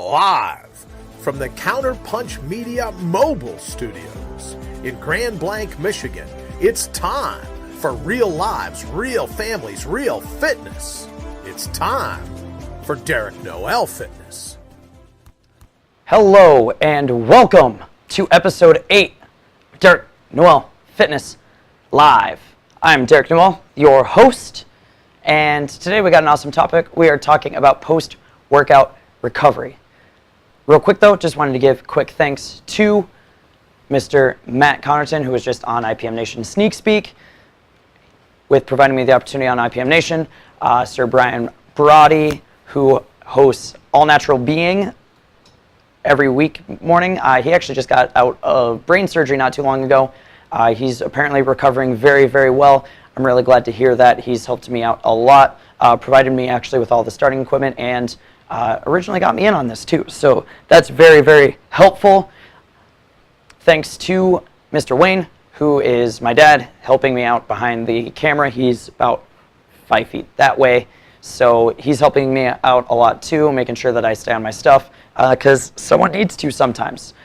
Live from the Counterpunch Media Mobile Studios in Grand Blanc, Michigan, it's time for real lives, real families, real fitness. It's time for Derek Noel Fitness. Hello and welcome to episode 8 of Derek Noel Fitness Live. I'm Derek Noel, your host, and today we got an awesome topic. We are talking about post-workout recovery. Real quick though, just wanted to give quick thanks to Mr. Matt Connerton, who was just on IPM Nation Sneak Speak, with providing me the opportunity on IPM Nation. Sir Brian Brody, who hosts All Natural Being every week morning. He actually just got out of brain surgery not too long ago. He's apparently recovering very, very well. I'm really glad to hear that. He's helped me out a lot, provided me actually with all the starting equipment, and originally got me in on this too. So that's very, very helpful. Thanks to Mr. Wayne, who is my dad, helping me out behind the camera. He's about 5 feet that way. So he's helping me out a lot too, making sure that I stay on my stuff, because someone needs to sometimes.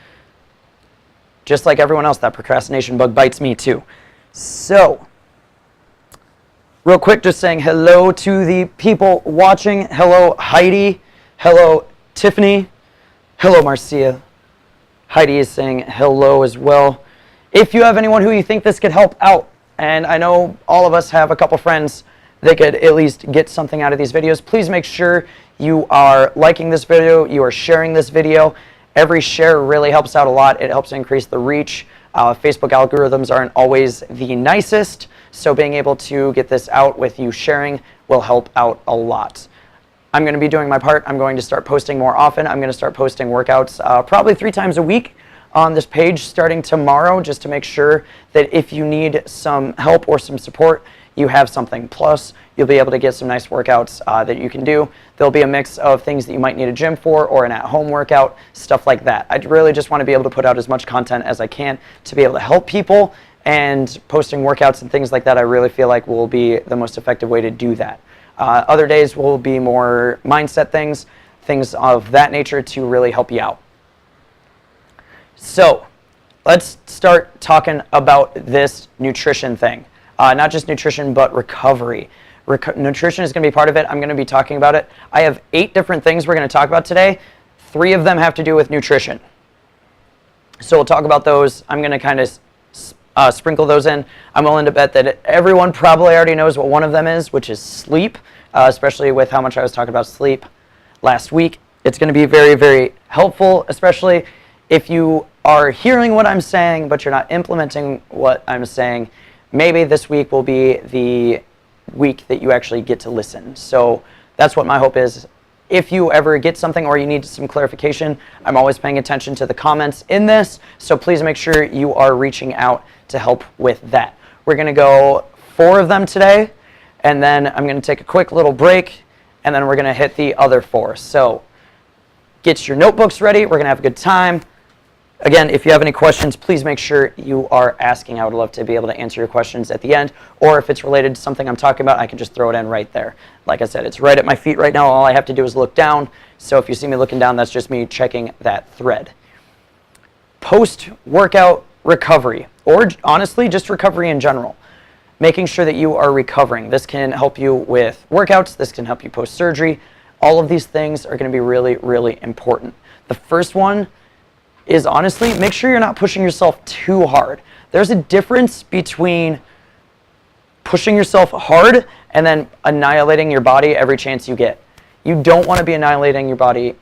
Just like everyone else, that procrastination bug bites me too. So, real quick, just saying hello to the people watching. Hello, Heidi. Hello, Tiffany. Hello, Marcia. Heidi is saying hello as well. If you have anyone who you think this could help out, and I know all of us have a couple friends that could at least get something out of these videos, please make sure you are liking this video, you are sharing this video. Every share really helps out a lot. It helps increase the reach. Facebook algorithms aren't always the nicest, so being able to get this out with you sharing will help out a lot. I'm going to be doing my part. I'm going to start posting more often. I'm going to start posting workouts probably 3 times a week on this page starting tomorrow, just to make sure that if you need some help or some support, you have something. Plus, you'll be able to get some nice workouts that you can do. There'll be a mix of things that you might need a gym for or an at-home workout, stuff like that. I really just want to be able to put out as much content as I can to be able to help people, and posting workouts and things like that I really feel like will be the most effective way to do that. Other days will be more mindset things of that nature to really help you out. So, let's start talking about this nutrition thing. Not just nutrition, but recovery. Nutrition is going to be part of it. I'm going to be talking about it. I have 8 different things we're going to talk about today. 3 of them have to do with nutrition. So we'll talk about those. I'm going to kind of sprinkle those in. I'm willing to bet that everyone probably already knows what one of them is, which is sleep, especially with how much I was talking about sleep last week. It's going to be very, very helpful, especially if you are hearing what I'm saying, but you're not implementing what I'm saying. Maybe this week will be the week that you actually get to listen. So that's what my hope is. If you ever get something or you need some clarification, I'm always paying attention to the comments in this. So please make sure you are reaching out to help with that. We're going to go 4 of them today, and then I'm going to take a quick little break, and then we're going to hit the other 4. So get your notebooks ready. We're going to have a good time. Again, if you have any questions, please make sure you are asking. I would love to be able to answer your questions at the end, or if it's related to something I'm talking about, I can just throw it in right there. Like I said, it's right at my feet right now. All I have to do is look down. So if you see me looking down, that's just me checking that thread. Post-workout recovery, or honestly, just recovery in general. Making sure that you are recovering. This can help you with workouts. This can help you post-surgery. All of these things are going to be really, really important. The first one is honestly, make sure you're not pushing yourself too hard. There's a difference between pushing yourself hard and then annihilating your body every chance you get. You don't want to be annihilating your body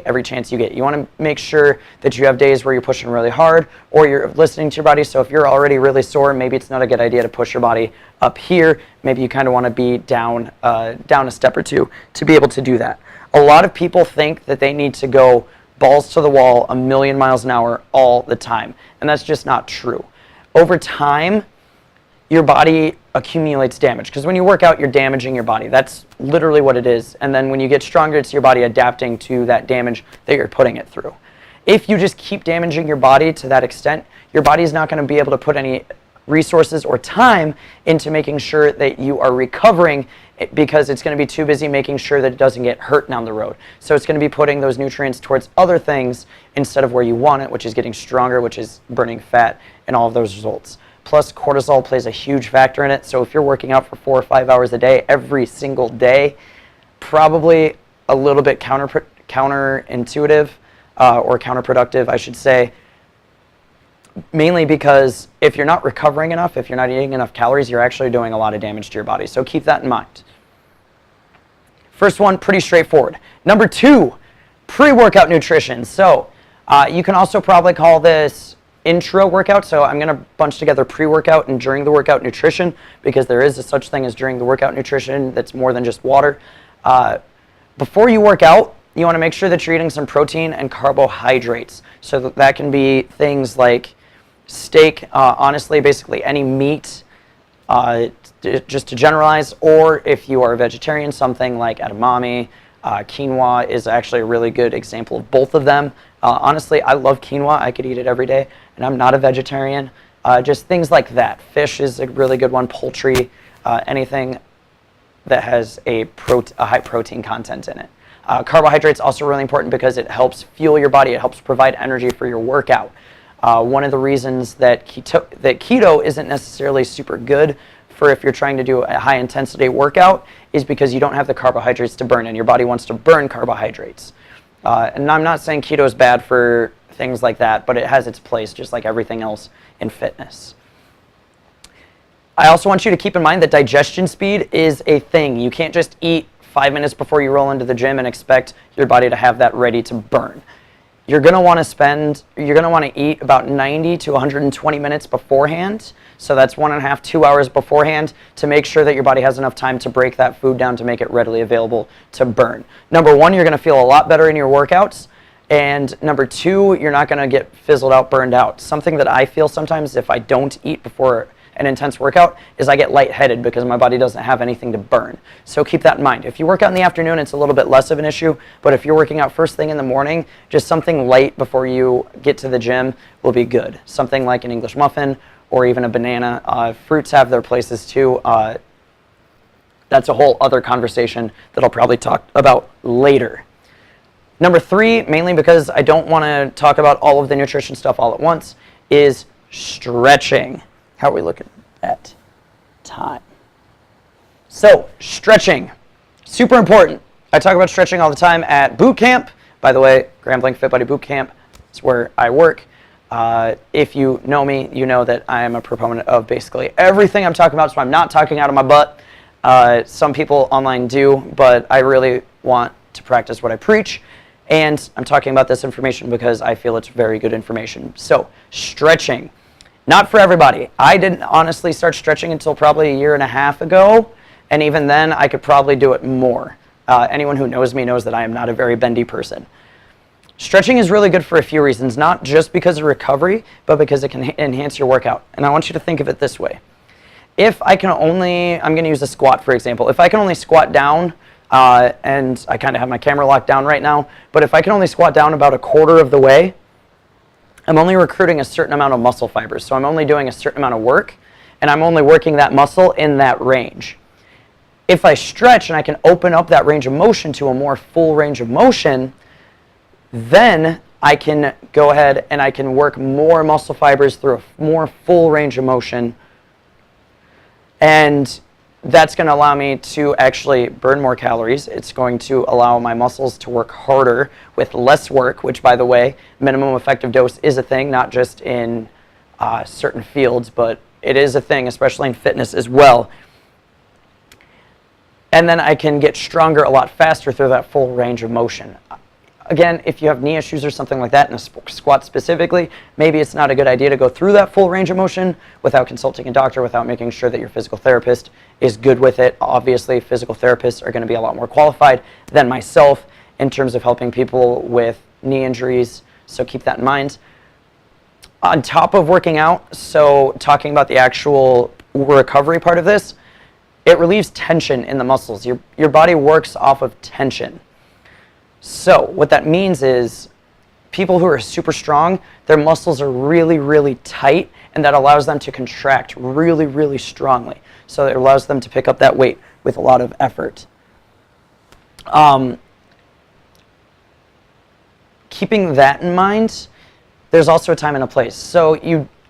every chance you get. You want to make sure that you have days where you're pushing really hard or you're listening to your body. So if you're already really sore, maybe it's not a good idea to push your body up here. Maybe you kind of want to be down a step or two to be able to do that. A lot of people think that they need to go balls to the wall, 1,000,000 miles an hour all the time. And that's just not true. Over time, your body accumulates damage. Because when you work out, you're damaging your body. That's literally what it is. And then when you get stronger, it's your body adapting to that damage that you're putting it through. If you just keep damaging your body to that extent, your body's not going to be able to put any resources or time into making sure that you are recovering, because it's going to be too busy making sure that it doesn't get hurt down the road. So it's going to be putting those nutrients towards other things instead of where you want it, which is getting stronger, which is burning fat, and all of those results. Plus, cortisol plays a huge factor in it. So if you're working out for 4 or 5 hours a day, every single day, probably a little bit counterintuitive or counterproductive, I should say. Mainly because if you're not recovering enough, if you're not eating enough calories, you're actually doing a lot of damage to your body. So keep that in mind. First one, pretty straightforward. Number 2, pre-workout nutrition. So you can also probably call this intro workout. So I'm going to bunch together pre-workout and during the workout nutrition, because there is a such thing as during the workout nutrition that's more than just water. Before you work out, you want to make sure that you're eating some protein and carbohydrates. So that can be things like steak, honestly, basically any meat, just to generalize, or if you are a vegetarian, something like edamame. Quinoa is actually a really good example of both of them. Honestly, I love quinoa. I could eat it every day, and I'm not a vegetarian. Just things like that. Fish is a really good one, poultry, anything that has a high protein content in it. Carbohydrates also really important because it helps fuel your body. It helps provide energy for your workout. One of the reasons that keto isn't necessarily super good for if you're trying to do a high intensity workout is because you don't have the carbohydrates to burn, and your body wants to burn carbohydrates. And I'm not saying keto is bad for things like that, but it has its place just like everything else in fitness. I also want you to keep in mind that digestion speed is a thing. You can't just eat 5 minutes before you roll into the gym and expect your body to have that ready to burn. You're going to want to eat about 90 to 120 minutes beforehand. So that's 1.5 to 2 hours beforehand to make sure that your body has enough time to break that food down to make it readily available to burn. Number 1, you're going to feel a lot better in your workouts. And number 2, you're not going to get fizzled out, burned out. Something that I feel sometimes if I don't eat before an intense workout is I get lightheaded because my body doesn't have anything to burn. So keep that in mind. If you work out in the afternoon, it's a little bit less of an issue, but if you're working out first thing in the morning, just something light before you get to the gym will be good. Something like an English muffin or even a banana. Fruits have their places too. That's a whole other conversation that I'll probably talk about later. Number 3, mainly because I don't want to talk about all of the nutrition stuff all at once, is stretching. How are we looking at time? So, stretching, super important. I talk about stretching all the time at boot camp. By the way, Grand Blanc Fit Buddy Boot Camp is where I work. If you know me, you know that I am a proponent of basically everything I'm talking about, so I'm not talking out of my butt. Some people online do, but I really want to practice what I preach. And I'm talking about this information because I feel it's very good information. So, stretching. Not for everybody. I didn't honestly start stretching until probably 1.5 years ago, and even then I could probably do it more. Anyone who knows me knows that I am not a very bendy person. Stretching is really good for a few reasons, not just because of recovery, but because it can enhance your workout. And I want you to think of it this way. If I can only, I'm going to use a squat for example, if I can only squat down, and I kind of have my camera locked down right now, but if I can only squat down about 1/4 of the way, I'm only recruiting a certain amount of muscle fibers. So I'm only doing a certain amount of work, and I'm only working that muscle in that range. If I stretch and I can open up that range of motion to a more full range of motion, then I can go ahead and I can work more muscle fibers through a more full range of motion. And that's going to allow me to actually burn more calories. It's going to allow my muscles to work harder with less work, which, by the way, minimum effective dose is a thing, not just in certain fields, but it is a thing, especially in fitness as well. And then I can get stronger a lot faster through that full range of motion. Again, if you have knee issues or something like that in a squat specifically, maybe it's not a good idea to go through that full range of motion without consulting a doctor, without making sure that your physical therapist is good with it. Obviously, physical therapists are going to be a lot more qualified than myself in terms of helping people with knee injuries, so keep that in mind. On top of working out, so talking about the actual recovery part of this, it relieves tension in the muscles. Your body works off of tension. So what that means is people who are super strong, their muscles are really, really tight, and that allows them to contract really, really strongly. So it allows them to pick up that weight with a lot of effort. Keeping that in mind, there's also a time and a place. So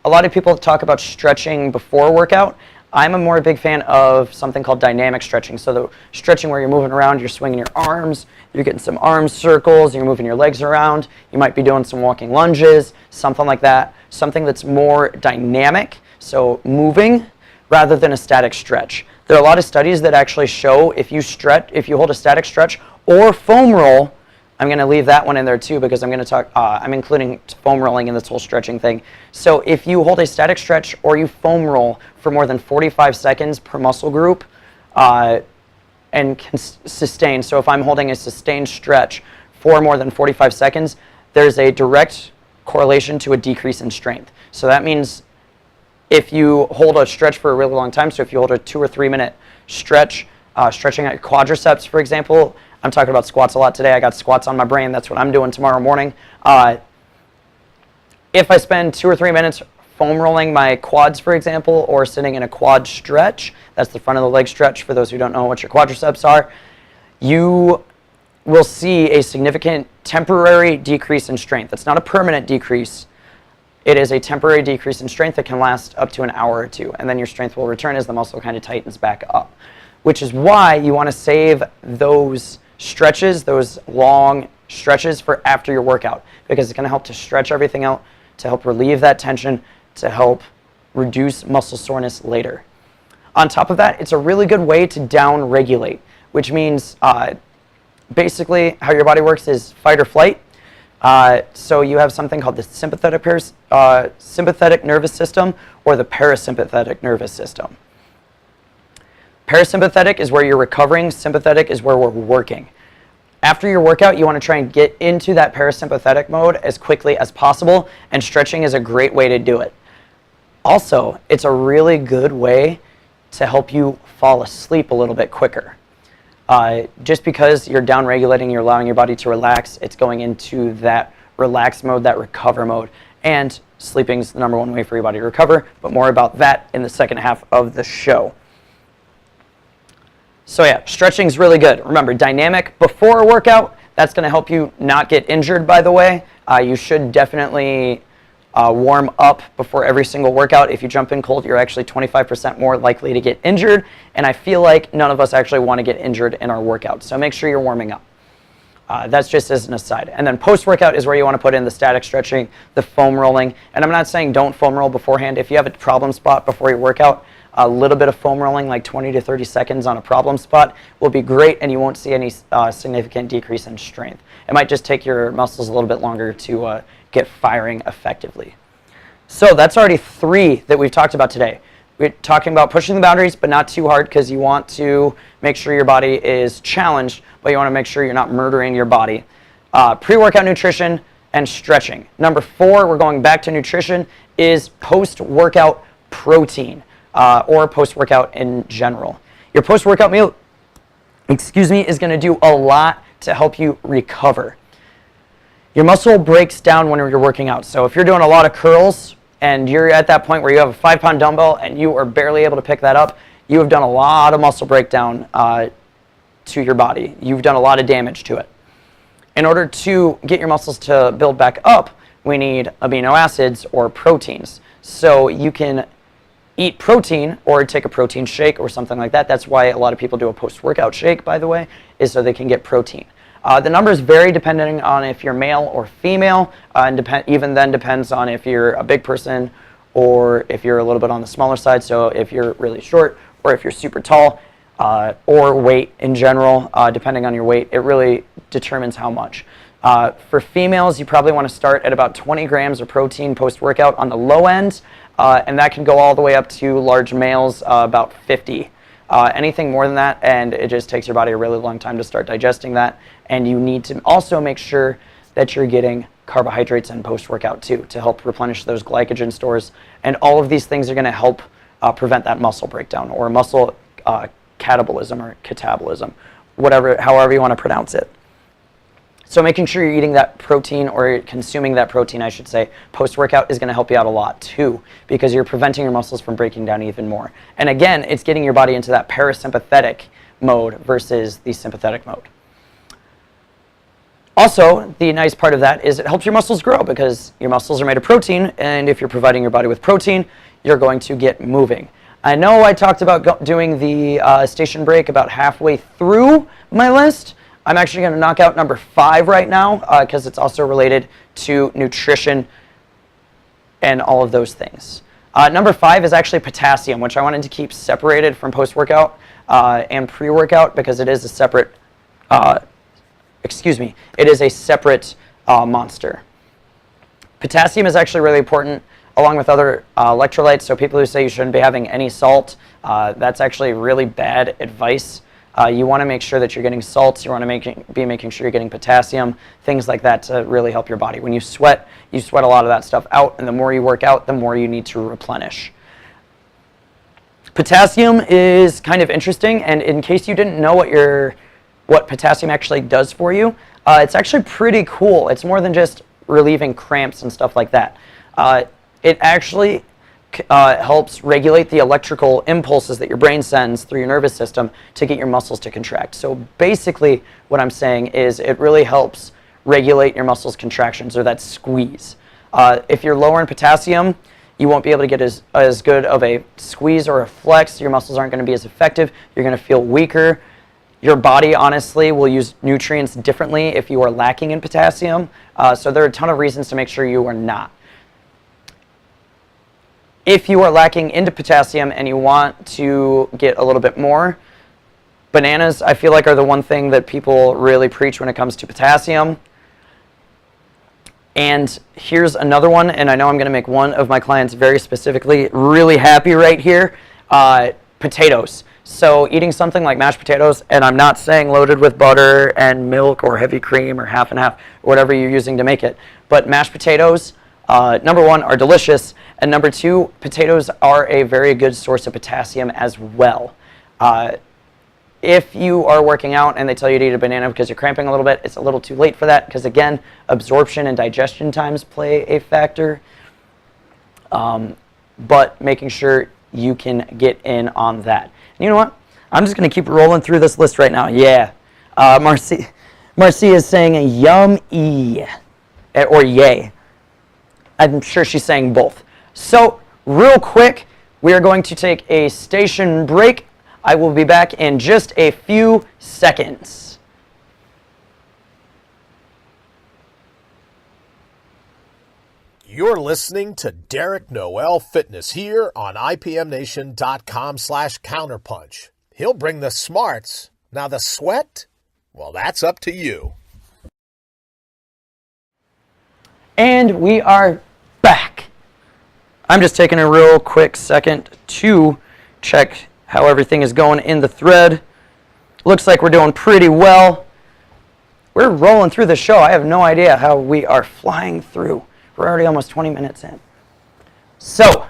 a lot of people talk about stretching before a workout. I'm a more big fan of something called dynamic stretching. So the stretching where you're moving around, you're swinging your arms, you're getting some arm circles, you're moving your legs around. You might be doing some walking lunges, something like that. Something that's more dynamic, so moving, rather than a static stretch. There are a lot of studies that actually show if you hold a static stretch or foam roll. I'm going to leave that one in there too because I'm going to talk. I'm including foam rolling in this whole stretching thing. So if you hold a static stretch or you foam roll for more than 45 seconds per muscle group, and can sustain. So if I'm holding a sustained stretch for more than 45 seconds, there's a direct correlation to a decrease in strength. So that means if you hold a stretch for a really long time, so if you hold a 2 or 3 minute stretch, stretching out your quadriceps, for example. I'm talking about squats a lot today. I got squats on my brain. That's what I'm doing tomorrow morning. If I spend 2 or 3 minutes foam rolling my quads, for example, or sitting in a quad stretch, that's the front of the leg stretch for those who don't know what your quadriceps are, you will see a significant temporary decrease in strength. It's not a permanent decrease. It is a temporary decrease in strength that can last up to an hour or two, and then your strength will return as the muscle kind of tightens back up, which is why you want to save those stretches, those long stretches, for after your workout, because it's going to help to stretch everything out, to help relieve that tension, to help reduce muscle soreness later. On top of that, it's a really good way to down regulate, which means basically how your body works is fight or flight. So you have something called the sympathetic nervous system or the parasympathetic nervous system. Parasympathetic is where you're recovering. Sympathetic is where we're working. After your workout, you want to try and get into that parasympathetic mode as quickly as possible, and stretching is a great way to do it. Also, it's a really good way to help you fall asleep a little bit quicker. Just because you're down regulating, you're allowing your body to relax, it's going into that relax mode, that recover mode. And sleeping is the number one way for your body to recover, but more about that in the second half of the show. So yeah, stretching is really good. Remember, dynamic before a workout, that's going to help you not get injured, by the way. You should definitely warm up before every single workout. If you jump in cold, you're actually 25% more likely to get injured, and I feel like none of us actually want to get injured in our workouts, so make sure you're warming up. That's just as an aside. And then post-workout is where you want to put in the static stretching, the foam rolling, and I'm not saying don't foam roll beforehand. If you have a problem spot before your workout, a little bit of foam rolling, like 20 to 30 seconds on a problem spot, will be great, and you won't see any significant decrease in strength. It might just take your muscles a little bit longer to get firing effectively. So that's already 3 that we've talked about today. We're talking about pushing the boundaries, but not too hard, because you want to make sure your body is challenged, but you want to make sure you're not murdering your body. Pre-workout nutrition and stretching. Number 4, we're going back to nutrition, is post-workout protein. Or post-workout in general. Your post-workout meal, is going to do a lot to help you recover. Your muscle breaks down when you're working out. So if you're doing a lot of curls and you're at that point where you have a 5-pound dumbbell and you are barely able to pick that up, you have done a lot of muscle breakdown to your body. You've done a lot of damage to it. In order to get your muscles to build back up, we need amino acids or proteins. So you can eat protein or take a protein shake or something like that. That's why a lot of people do a post-workout shake, by the way, is so they can get protein. The numbers vary depending on if you're male or female, and even then depends on if you're a big person or if you're a little bit on the smaller side, so if you're really short or if you're super tall, or weight in general, depending on your weight, it really determines how much. For females, you probably want to start at about 20 grams of protein post-workout on the low end, and that can go all the way up to large males, about 50. Anything more than that, and it just takes your body a really long time to start digesting that, and you need to also make sure that you're getting carbohydrates in post-workout too, to help replenish those glycogen stores, and all of these things are going to help prevent that muscle breakdown, or muscle catabolism or catabolism, however you want to pronounce it. So making sure you're eating that protein, or consuming that protein, I should say, post-workout is going to help you out a lot too, because you're preventing your muscles from breaking down even more. And again, it's getting your body into that parasympathetic mode versus the sympathetic mode. Also, the nice part of that is it helps your muscles grow, because your muscles are made of protein, and if you're providing your body with protein, you're going to get moving. I know I talked about doing the station break about halfway through my list. I'm actually going to knock out number 5 right now, because it's also related to nutrition and all of those things. Number 5 is actually potassium, which I wanted to keep separated from post-workout and pre-workout, because it is a separate it is a separate monster. Potassium is actually really important, along with other electrolytes. So people who say you shouldn't be having any salt, that's actually really bad advice. You want to make sure that you're getting salts. You want to be making sure you're getting potassium, things like that, to really help your body. When you sweat a lot of that stuff out, and the more you work out, the more you need to replenish. Potassium is kind of interesting, and in case you didn't know what potassium actually does for you, it's actually pretty cool. It's more than just relieving cramps and stuff like that. It actually helps regulate the electrical impulses that your brain sends through your nervous system to get your muscles to contract. So basically what I'm saying is it really helps regulate your muscles' contractions, or that squeeze. If you're lower in potassium, you won't be able to get as good of a squeeze or a flex. Your muscles aren't going to be as effective. You're going to feel weaker. Your body, honestly, will use nutrients differently if you are lacking in potassium. So there are a ton of reasons to make sure you are not. If you are lacking into potassium and you want to get a little bit more, bananas, I feel like, are the one thing that people really preach when it comes to potassium. And here's another one, and I know I'm going to make one of my clients very specifically really happy right here, potatoes. So eating something like mashed potatoes, and I'm not saying loaded with butter and milk or heavy cream or half and half, whatever you're using to make it, but mashed potatoes, number 1, are delicious, and number 2, potatoes are a very good source of potassium as well. If you are working out and they tell you to eat a banana because you're cramping a little bit, it's a little too late for that, because again, absorption and digestion times play a factor, but making sure you can get in on that. And you know what? I'm just going to keep rolling through this list right now. Yeah. Marcy is saying a yum-y, or yay. I'm sure she's saying both. So, real quick, we are going to take a station break. I will be back in just a few seconds. You're listening to Derek Noel Fitness here on IPMNation.com/counterpunch. He'll bring the smarts. Now the sweat, well, that's up to you. And we are back. I'm just taking a real quick second to check how everything is going in the thread. Looks like we're doing pretty well. We're rolling through the show. I have no idea how we are flying through. We're already almost 20 minutes in. So,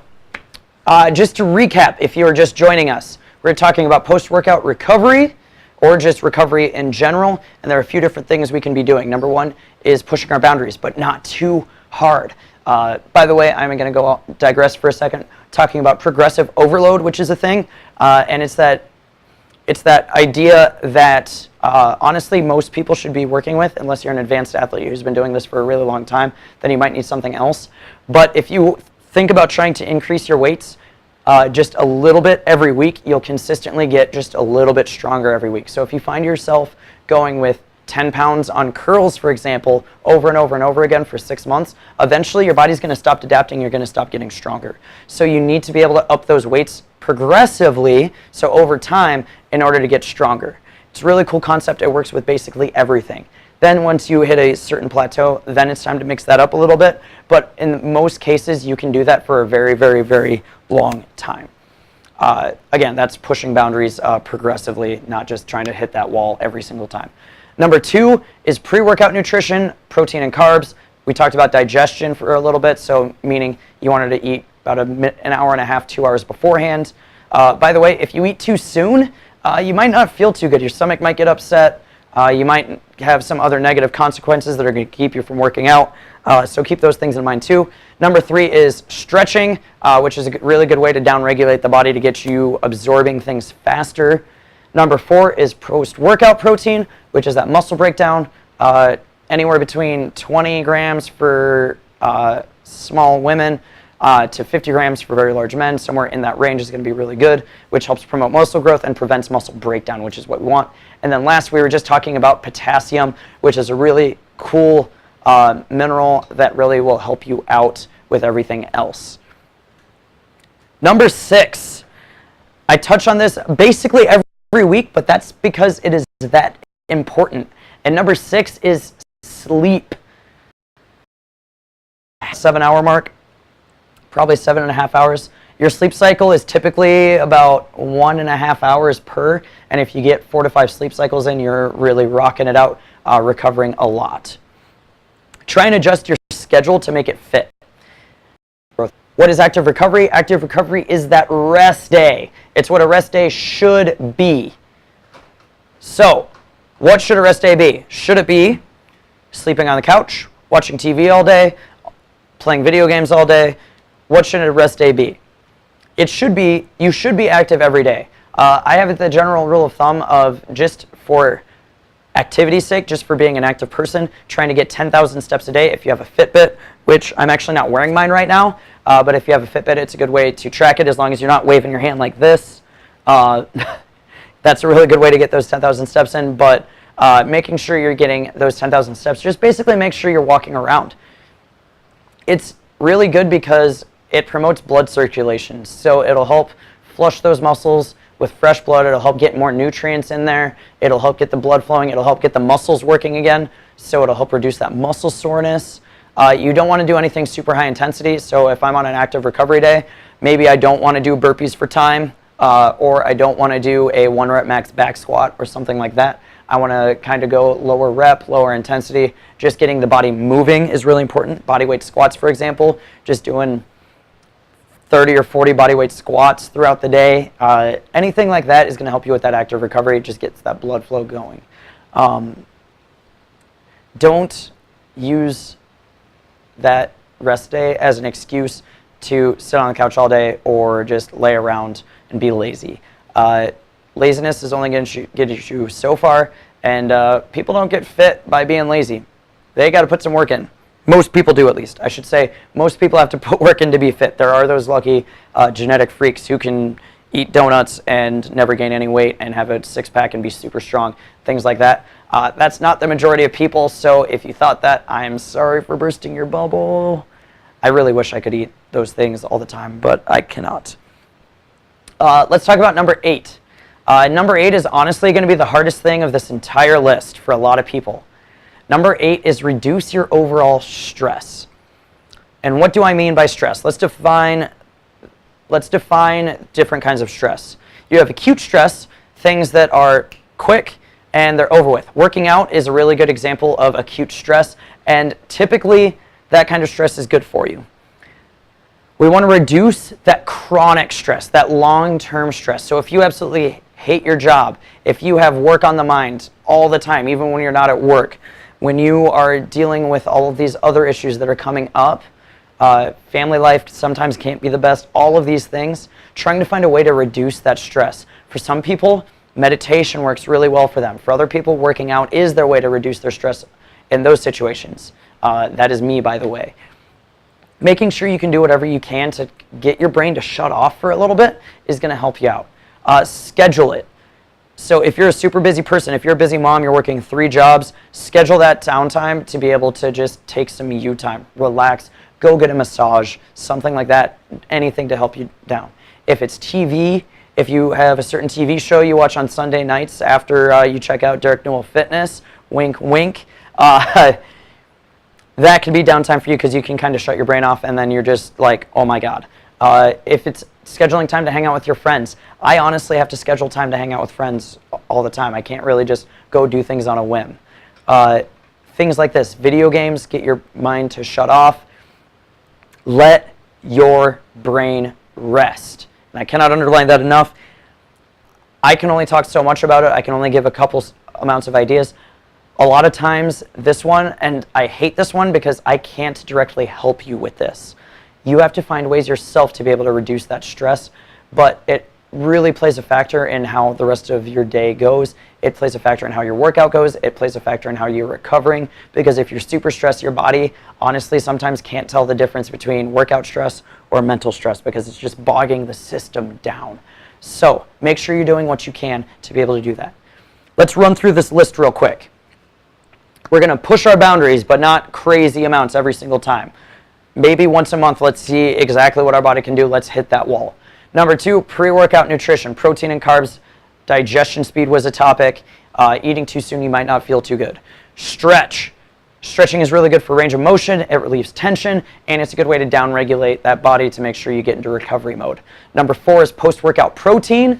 just to recap, if you are just joining us, we're talking about post-workout recovery, or just recovery in general, and there are a few different things we can be doing. Number 1 is pushing our boundaries, but not too hard. By the way, I'm going to digress for a second, talking about progressive overload, which is a thing, and it's that idea that honestly most people should be working with, unless you're an advanced athlete who's been doing this for a really long time, then you might need something else. But if you think about trying to increase your weights just a little bit every week, you'll consistently get just a little bit stronger every week. So if you find yourself going with 10 pounds on curls, for example, over and over and over again for 6 months, eventually your body's going to stop adapting, you're going to stop getting stronger. So you need to be able to up those weights progressively, so over time, in order to get stronger. It's a really cool concept. It works with basically everything. Then once you hit a certain plateau, then it's time to mix that up a little bit. But in most cases, you can do that for a very, very, very long time. Again, that's pushing boundaries progressively, not just trying to hit that wall every single time. Number 2 is pre-workout nutrition, protein and carbs. We talked about digestion for a little bit, so meaning you wanted to eat about an hour and a half, 2 hours beforehand. By the way, if you eat too soon, you might not feel too good. Your stomach might get upset. You might have some other negative consequences that are going to keep you from working out. So keep those things in mind too. Number 3 is stretching, which is a really good way to downregulate the body to get you absorbing things faster. Number 4 is post-workout protein, which is that muscle breakdown. Anywhere between 20 grams for small women to 50 grams for very large men. Somewhere in that range is going to be really good, which helps promote muscle growth and prevents muscle breakdown, which is what we want. And then last, we were just talking about potassium, which is a really cool mineral that really will help you out with everything else. Number 6, I touch on this basically every week, but that's because it is that important. And number 6 is sleep. 7-hour mark, probably 7.5 hours. Your sleep cycle is typically about 1.5 hours per, and if you get 4 to 5 sleep cycles in, you're really rocking it out, recovering a lot. Try and adjust your schedule to make it fit. What is active recovery? Active recovery is that rest day. It's what a rest day should be. So, what should a rest day be? Should it be sleeping on the couch, watching TV all day, playing video games all day? What should a rest day be? It should be, you should be active every day. I have the general rule of thumb of just for activity's sake, just for being an active person, trying to get 10,000 steps a day. If you have a Fitbit, which I'm actually not wearing mine right now, but if you have a Fitbit, it's a good way to track it as long as you're not waving your hand like this. That's a really good way to get those 10,000 steps in, but making sure you're getting those 10,000 steps, just basically make sure you're walking around. It's really good because it promotes blood circulation, so it'll help flush those muscles with fresh blood. It'll help get more nutrients in there. It'll help get the blood flowing. It'll help get the muscles working again, so it'll help reduce that muscle soreness. You don't want to do anything super high intensity, so if I'm on an active recovery day, maybe I don't want to do burpees for time, or I don't want to do a 1 rep max back squat or something like that. I want to kind of go lower rep, lower intensity. Just getting the body moving is really important. Body weight squats, for example, just doing 30 or 40 body weight squats throughout the day. Anything like that is going to help you with that active recovery. It just gets that blood flow going. Don't use that rest day as an excuse to sit on the couch all day or just lay around and be lazy. Laziness is only going to get you so far, and people don't get fit by being lazy. They got to put some work in. Most people do, at least. I should say most people have to put work in to be fit. There are those lucky genetic freaks who can eat donuts and never gain any weight and have a six-pack and be super strong, things like that. That's not the majority of people, so if you thought that, I'm sorry for bursting your bubble. I really wish I could eat those things all the time, but I cannot. Let's talk about number 8. Number 8 is honestly going to be the hardest thing of this entire list for a lot of people. Number 8 is reduce your overall stress. And what do I mean by stress? Let's define different kinds of stress. You have acute stress, things that are quick and they're over with. Working out is a really good example of acute stress, and typically that kind of stress is good for you. We want to reduce that chronic stress, that long-term stress. So if you absolutely hate your job, if you have work on the mind all the time, even when you're not at work, when you are dealing with all of these other issues that are coming up, family life sometimes can't be the best, all of these things, trying to find a way to reduce that stress. For some people, meditation works really well for them. For other people, working out is their way to reduce their stress in those situations. That is me, by the way. Making sure you can do whatever you can to get your brain to shut off for a little bit is going to help you out. Schedule it. So if you're a super busy person, if you're a busy mom, you're working 3 jobs, schedule that downtime to be able to just take some you time, relax, go get a massage, something like that, anything to help you down. If it's TV, if you have a certain TV show you watch on Sunday nights after you check out Derek Noel Fitness, wink, wink, that can be downtime for you because you can kind of shut your brain off and then you're just like, oh my God. If it's scheduling time to hang out with your friends, I honestly have to schedule time to hang out with friends all the time. I can't really just go do things on a whim. Things like this, video games, get your mind to shut off. Let your brain rest. And I cannot underline that enough. I can only talk so much about it. I can only give a couple amounts of ideas. A lot of times this one, and I hate this one because I can't directly help you with this. You have to find ways yourself to be able to reduce that stress, but it really plays a factor in how the rest of your day goes. It plays a factor in how your workout goes. It plays a factor in how you're recovering, because if you're super stressed, your body honestly sometimes can't tell the difference between workout stress or mental stress because it's just bogging the system down. So make sure you're doing what you can to be able to do that. Let's run through this list real quick. We're going to push our boundaries, but not crazy amounts every single time. Maybe once a month, let's see exactly what our body can do. Let's hit that wall. Number 2, pre-workout nutrition. Protein and carbs. Digestion speed was a topic. Eating too soon, you might not feel too good. Stretch. Stretching is really good for range of motion. It relieves tension, and it's a good way to downregulate that body to make sure you get into recovery mode. Number 4 is post-workout protein.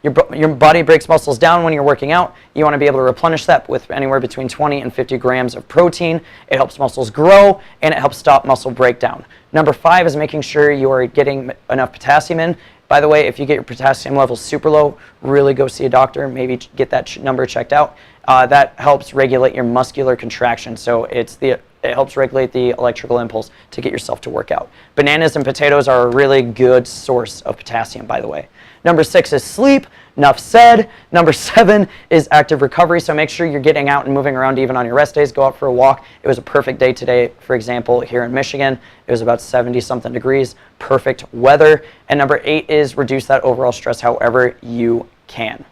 Your body breaks muscles down when you're working out. You want to be able to replenish that with anywhere between 20 and 50 grams of protein. It helps muscles grow, and it helps stop muscle breakdown. Number 5 is making sure you are getting enough potassium in. By the way, if you get your potassium levels super low, really go see a doctor. Maybe get that number checked out. That helps regulate your muscular contraction. So it helps regulate the electrical impulse to get yourself to work out. Bananas and potatoes are a really good source of potassium, by the way. Number 6 is sleep. Enough said. Number 7 is active recovery. So make sure you're getting out and moving around even on your rest days. Go out for a walk. It was a perfect day today, for example, here in Michigan. It was about 70-something degrees. Perfect weather. And number 8 is reduce that overall stress however you can.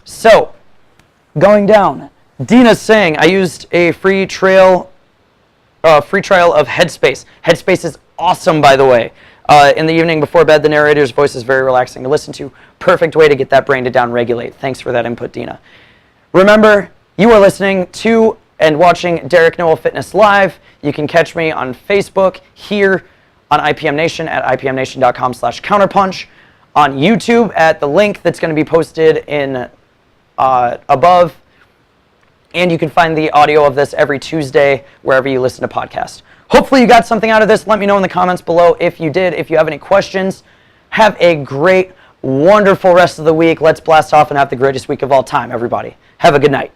So, going down. Dina's saying, I used a free trial of Headspace. Headspace is awesome, by the way. In the evening before bed, the narrator's voice is very relaxing to listen to. Perfect way to get that brain to downregulate. Thanks for that input, Dina. Remember, you are listening to and watching Derek Noel Fitness Live. You can catch me on Facebook, here on IPM Nation at ipmnation.com/counterpunch, on YouTube at the link that's going to be posted in above. And you can find the audio of this every Tuesday wherever you listen to podcasts. Hopefully you got something out of this. Let me know in the comments below if you did. If you have any questions, have a great, wonderful rest of the week. Let's blast off and have the greatest week of all time, everybody. Have a good night.